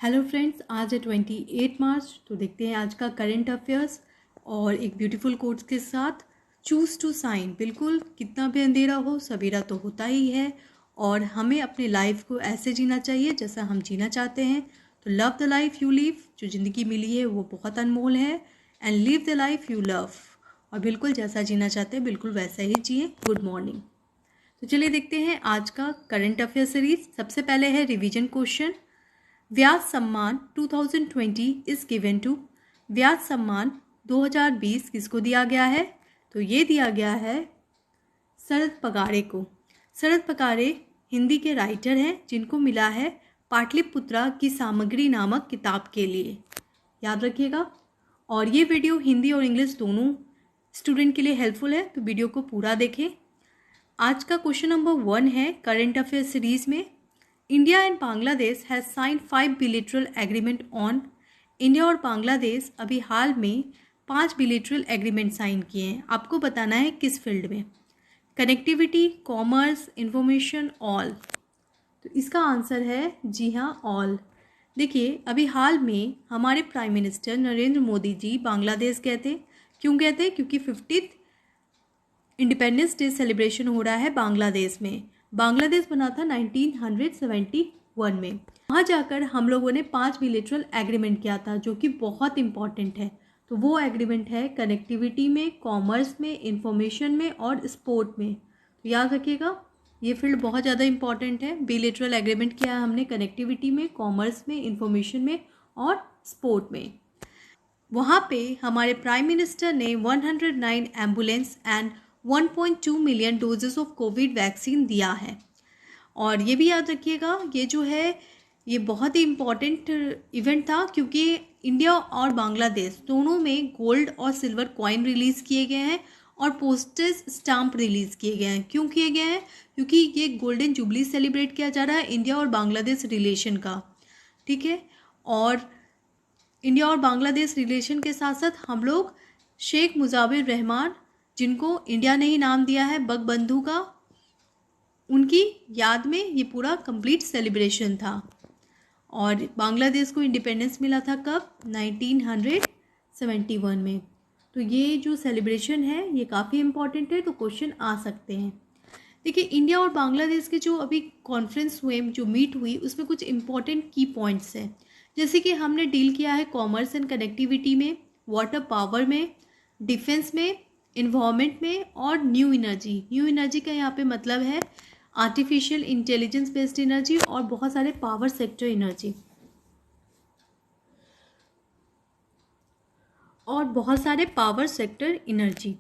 Hello friends, आज है 28 मार्च। तो देखते हैं आज का करंट अफेयर्स और एक ब्यूटीफुल कोट्स के साथ। Choose to sign. बिल्कुल, कितना भी अंधेरा हो सवेरा तो होता ही है और हमें अपने लाइफ को ऐसे जीना चाहिए जैसा हम जीना चाहते हैं। तो love the life you live. जो ज़िंदगी मिली है वो बहुत अनमोल है। And live the life you love. और बिल्कुल जैसा जीना चाहते हैं बिल्कुल वैसा ही जिए। Good morning. तो चलिए देखते हैं आज का करंट अफेयर सीरीज। सबसे पहले है रिवीजन क्वेश्चन। व्यास सम्मान 2020 इज गिवन टू। व्यास सम्मान 2020 किसको दिया गया है? तो ये दिया गया है शरद पगारे को। शरद पगारे हिंदी के राइटर हैं जिनको मिला है पाटलिपुत्रा की सामग्री नामक किताब के लिए। याद रखिएगा। और ये वीडियो हिंदी और इंग्लिश दोनों स्टूडेंट के लिए हेल्पफुल है, तो वीडियो को पूरा देखें। आज का क्वेश्चन नंबर 1 है करंट अफेयर सीरीज में। India and Bangladesh has sign 5 bilateral agreement on. India और बांग्लादेश अभी हाल में 5 बिलेटरल एग्रीमेंट साइन किए हैं। आपको बताना है किस फील्ड में। Connectivity, commerce, information, all. तो इसका आंसर है जी हाँ, ऑल। देखिए, अभी हाल में हमारे प्राइम मिनिस्टर नरेंद्र मोदी जी बांग्लादेश गए थे। क्यों गए थे? क्योंकि 50th इंडिपेंडेंस डे सेलिब्रेशन हो रहा है बांग्लादेश में। बांग्लादेश बना था 1971 में। वहाँ जाकर हम लोगों ने 5 बिलेटरल एग्रीमेंट किया था जो कि बहुत इंपॉर्टेंट है। तो वो एग्रीमेंट है कनेक्टिविटी में, कॉमर्स में, इंफॉर्मेशन में और स्पोर्ट में। तो याद रखिएगा, ये फील्ड बहुत ज़्यादा इंपॉर्टेंट है। बिलेटरल एग्रीमेंट किया है हमने कनेक्टिविटी में, कॉमर्स में, इंफॉर्मेशन में और स्पोर्ट में। वहाँ पे हमारे प्राइम मिनिस्टर ने 109 ambulance and 1.2 million doses of Covid vaccine दिया है। और ये भी याद रखिएगा, ये जो है ये बहुत ही इम्पॉर्टेंट इवेंट था क्योंकि इंडिया और बांग्लादेश दोनों में गोल्ड और सिल्वर कॉइन रिलीज़ किए गए हैं और पोस्टेज स्टाम्प रिलीज़ किए गए हैं। क्यों किए गए हैं? क्योंकि ये गोल्डन जुबली सेलिब्रेट किया जा रहा है इंडिया और बांग्लादेश रिलेशन का। ठीक है। और इंडिया और बांग्लादेश रिलेशन के साथ साथ हम लोग शेख मुजाबिर रहमान, जिनको इंडिया ने ही नाम दिया है बंगबंधु का, उनकी याद में ये पूरा कंप्लीट सेलिब्रेशन था। और बांग्लादेश को इंडिपेंडेंस मिला था कब? 1971 में। तो ये जो सेलिब्रेशन है ये काफ़ी इम्पॉर्टेंट है, तो क्वेश्चन आ सकते हैं। देखिए, इंडिया और बांग्लादेश के जो अभी कॉन्फ्रेंस हुए, जो मीट हुई, उसमें कुछ इम्पॉर्टेंट की पॉइंट्स हैं। जैसे कि हमने डील किया है कॉमर्स एंड कनेक्टिविटी में, वाटर पावर में, डिफेंस में, इन्वायरमेंट में और न्यू एनर्जी। न्यू एनर्जी का यहाँ पे मतलब है आर्टिफिशियल इंटेलिजेंस बेस्ड एनर्जी और बहुत सारे पावर सेक्टर एनर्जी और बहुत सारे power sector energy.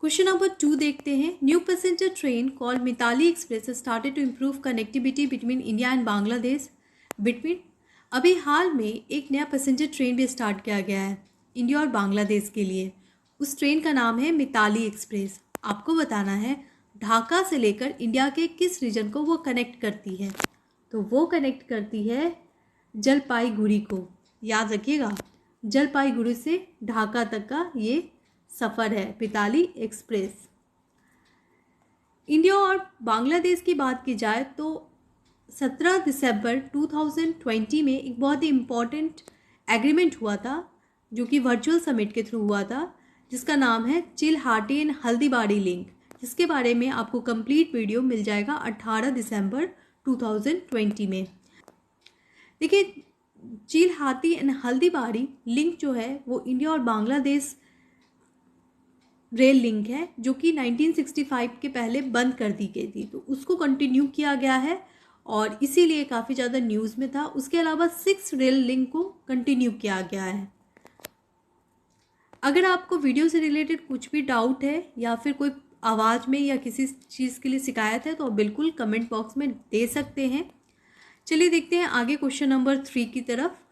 Question number 2 देखते हैं। New passenger train called Mitali express started to improve connectivity between India and Bangladesh. अभी हाल में एक नया पैसेंजर ट्रेन भी स्टार्ट किया गया है इंडिया और बांग्लादेश के लिए। उस ट्रेन का नाम है मिताली एक्सप्रेस। आपको बताना है ढाका से लेकर इंडिया के किस रीजन को वो कनेक्ट करती है। तो वो कनेक्ट करती है जलपाईगुड़ी को। याद रखिएगा, जलपाईगुड़ी से ढाका तक का ये सफ़र है मिताली एक्सप्रेस। इंडिया और बांग्लादेश की बात की जाए तो 17 दिसंबर 2020 में एक बहुत ही इम्पॉर्टेंट एग्रीमेंट हुआ था जो कि वर्चुअल समिट के थ्रू हुआ था, जिसका नाम है चिल्हाटी एंड हल्दीबाड़ी लिंक, जिसके बारे में आपको कंप्लीट वीडियो मिल जाएगा 18 दिसंबर 2020 में। देखिए, चिल्हाटी एंड हल्दीबाड़ी लिंक जो है वो इंडिया और बांग्लादेश रेल लिंक है जो कि 1965 के पहले बंद कर दी गई थी, तो उसको कंटिन्यू किया गया है और इसीलिए काफ़ी ज़्यादा न्यूज़ में था। उसके अलावा 6 रेल लिंक को कंटिन्यू किया गया है। अगर आपको वीडियो से रिलेटेड कुछ भी डाउट है या फिर कोई आवाज़ में या किसी चीज़ के लिए शिकायत है तो आप बिल्कुल कमेंट बॉक्स में दे सकते हैं। चलिए देखते हैं आगे क्वेश्चन नंबर 3 की तरफ।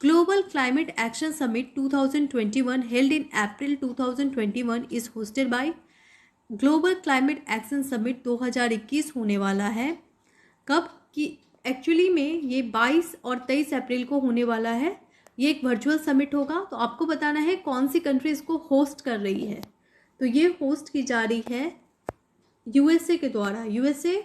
Global climate action summit 2021 held in April 2021 is hosted by. Global climate action summit 2021 होने वाला है। कब? कि एक्चुअली में ये 22 और 23 अप्रैल को होने वाला है। ये एक वर्चुअल समिट होगा। तो आपको बताना है कौन सी कंट्री इसको होस्ट कर रही है। तो ये होस्ट की जा रही है यूएसए के द्वारा। यूएसए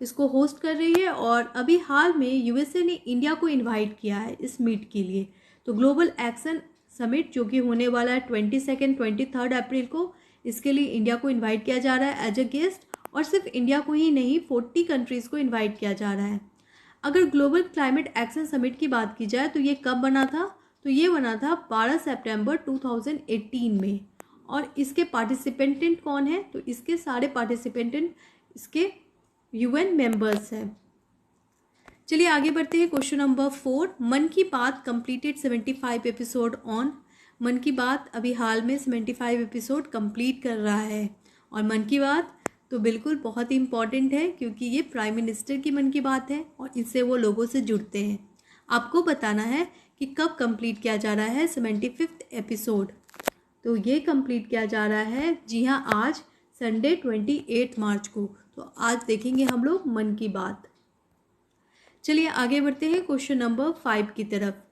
इसको होस्ट कर रही है और अभी हाल में यूएसए ने इंडिया को इनवाइट किया है इस मीट के लिए। तो ग्लोबल एक्शन समिट जो कि होने वाला है 22-23 अप्रैल को, इसके लिए इंडिया को इनवाइट किया जा रहा है एज अ गेस्ट। और सिर्फ इंडिया को ही नहीं, 40 कंट्रीज़ को इनवाइट किया जा रहा है। अगर ग्लोबल क्लाइमेट एक्शन समिट की बात की जाए तो ये कब बना था, तो ये बना था 12 सितंबर 2018 में। और इसके पार्टिसिपेंटेंट कौन है, तो इसके सारे पार्टिसिपेंटेंट इसके यूएन मेंबर्स हैं। चलिए आगे बढ़ते हैं। क्वेश्चन नंबर 4, मन की बात कंप्लीटेड 75 एपिसोड ऑन। मन की बात अभी हाल में 75 एपिसोड कंप्लीट कर रहा है। और मन की बात तो बिल्कुल बहुत ही इंपॉर्टेंट है क्योंकि ये प्राइम मिनिस्टर की मन की बात है और इससे वो लोगों से जुड़ते हैं। आपको बताना है कि कब कंप्लीट किया जा रहा है 75th एपिसोड। तो ये कंप्लीट किया जा रहा है, जी हाँ, आज संडे 28 मार्च को। तो आज देखेंगे हम लोग मन की बात। चलिए आगे बढ़ते हैं क्वेश्चन नंबर 5 की तरफ।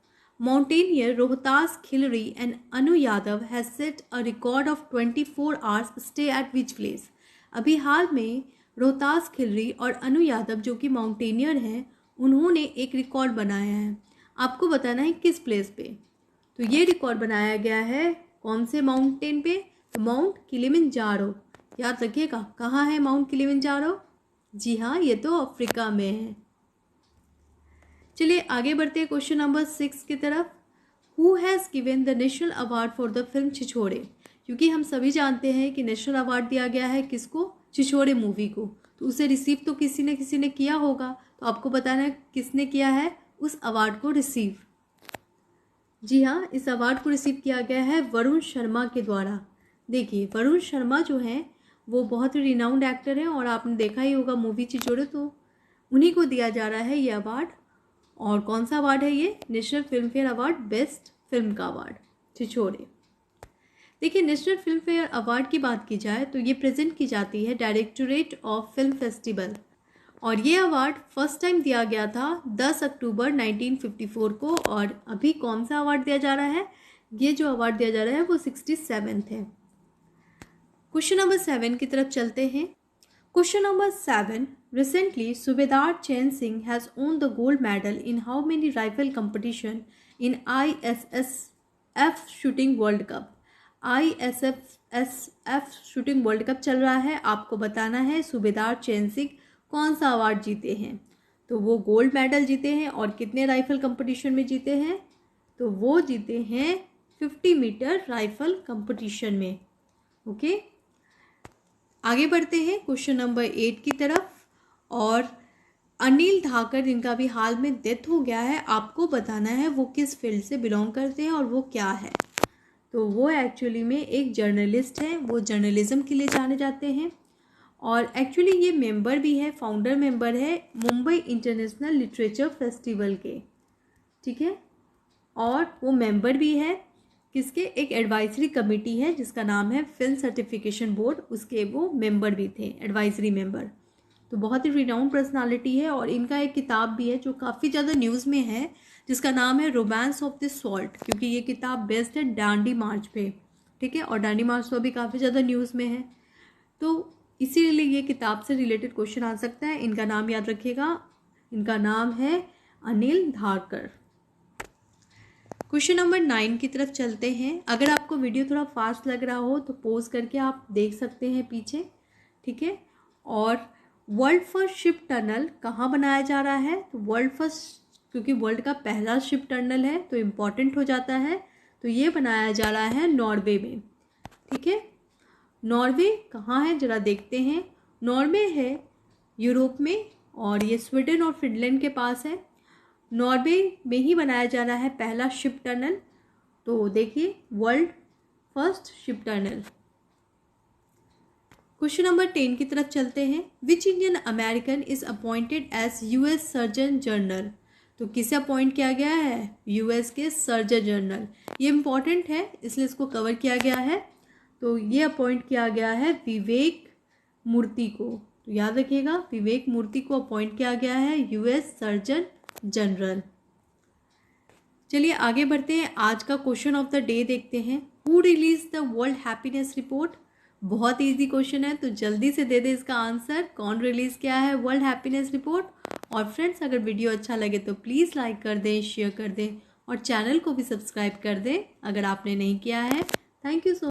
Mountaineer Rohtas Khilery and Anu Yadav has set a record of 24 hours stay at which place. अभी हाल में रोहतास खिलरी और अनु यादव जो कि माउंटेनियर हैं, उन्होंने एक रिकॉर्ड बनाया है। आपको बताना है किस प्लेस पे। तो ये रिकॉर्ड बनाया गया है कौन से माउंटेन पे, तो माउंट किलिमंजारो। याद रखिएगा, कहाँ है माउंट किलिमंजारो, जी हाँ, ये तो अफ्रीका में है। चलिए आगे बढ़ते हैं क्वेश्चन नंबर 6 की तरफ। Who has given the national award for the film Chhichhore. क्योंकि हम सभी जानते हैं कि नेशनल अवार्ड दिया गया है किसको, छिछोरे मूवी को। तो उसे रिसीव तो किसी ने किया होगा। तो आपको बताना है किसने किया है उस अवार्ड को रिसीव। जी हाँ, इस अवार्ड को रिसीव किया गया है वरुण शर्मा के द्वारा। देखिए वरुण शर्मा जो हैं वो बहुत ही रिनाउंड एक्टर हैं और आपने देखा ही होगा मूवी छिछोरे, तो उन्हीं को दिया जा रहा है ये अवार्ड। और कौन सा अवार्ड है ये, national film fair award best film का अवार्ड छिछोरे। देखिए नेशनल फिल्म फेयर अवार्ड की बात की जाए तो ये प्रेजेंट की जाती है डायरेक्टोरेट ऑफ फिल्म फेस्टिवल। और ये अवार्ड फर्स्ट टाइम दिया गया था 10 अक्टूबर 1954 को। और अभी कौन सा अवार्ड दिया जा रहा है, ये जो अवार्ड दिया जा रहा है वो 67th है। क्वेश्चन नंबर 7 की तरफ चलते हैं। Question number 7. Recently, Subedar Chain Singh has won the gold medal in how many rifle competition in ISSF Shooting World Cup? ISSF Shooting World Cup चल रहा है। आपको बताना है सूबेदार चैन सिंह कौन सा अवार्ड जीते हैं। तो वो गोल्ड मेडल जीते हैं और कितने राइफल कंपटीशन में जीते हैं, तो वो जीते हैं 50 मीटर राइफल कंपटीशन में। ओके आगे बढ़ते हैं क्वेश्चन नंबर 8 की तरफ। और अनिल धाकर जिनका भी हाल में डेथ हो गया है, आपको बताना है वो किस फील्ड से बिलोंग करते हैं और वो क्या है। तो वो एक्चुअली में एक जर्नलिस्ट है, वो जर्नलिज्म के लिए जाने जाते हैं। और एक्चुअली ये मेंबर भी है, फाउंडर मेंबर है मुंबई इंटरनेशनल लिटरेचर फेस्टिवल के, ठीक है। और वो मेंबर भी है किसके, एक एडवाइजरी कमेटी है जिसका नाम है फिल्म सर्टिफिकेशन बोर्ड, उसके वो मेंबर भी थे, एडवाइजरी मेंबर। तो बहुत ही रिनाउंड पर्सनालिटी है। और इनका एक किताब भी है जो काफ़ी ज़्यादा न्यूज़ में है, जिसका नाम है रोमांस ऑफ द सॉल्ट, क्योंकि ये किताब बेस्ड है डांडी मार्च पे, ठीक है। और डांडी मार्च तो अभी काफ़ी ज़्यादा न्यूज़ में है, तो इसीलिए ये किताब से रिलेटेड क्वेश्चन आ सकता है। इनका नाम याद रखिएगा, इनका नाम है अनिल धारकर। क्वेश्चन नंबर 9 की तरफ चलते हैं। अगर आपको वीडियो थोड़ा फास्ट लग रहा हो तो पॉज करके आप देख सकते हैं पीछे, ठीक है। और वर्ल्ड फर्स्ट शिप टनल कहाँ बनाया जा रहा है, तो वर्ल्ड फर्स्ट, क्योंकि वर्ल्ड का पहला शिप टनल है तो इम्पॉर्टेंट हो जाता है, तो ये बनाया जा रहा है नॉर्वे में, ठीक है। नॉर्वे कहाँ है जरा देखते हैं। नॉर्वे है यूरोप में और ये स्वीडन और फिनलैंड के पास है। नॉर्वे में ही बनाया जा रहा है पहला शिप टनल। तो देखिए world first ship tunnel. Question number 10 की तरफ चलते हैं। Which Indian American is appointed as US surgeon general. तो किसे अपॉइंट किया गया है, यूएस के सर्जन जनरल। ये इंपॉर्टेंट है इसलिए इसको कवर किया गया है। तो ये अपॉइंट किया गया है विवेक मूर्ति को। तो याद रखिएगा विवेक मूर्ति को अपॉइंट किया गया है यूएस सर्जन जनरल। चलिए आगे बढ़ते हैं। आज का क्वेश्चन ऑफ द डे देखते हैं। Who release the world happiness report. बहुत इजी क्वेश्चन है, तो जल्दी से दे दे इसका आंसर। कौन रिलीज़ किया है वर्ल्ड हैप्पीनेस रिपोर्ट? और फ्रेंड्स, अगर वीडियो अच्छा लगे तो प्लीज़ लाइक कर दें, शेयर कर दें और चैनल को भी सब्सक्राइब कर दें अगर आपने नहीं किया है। Thank you so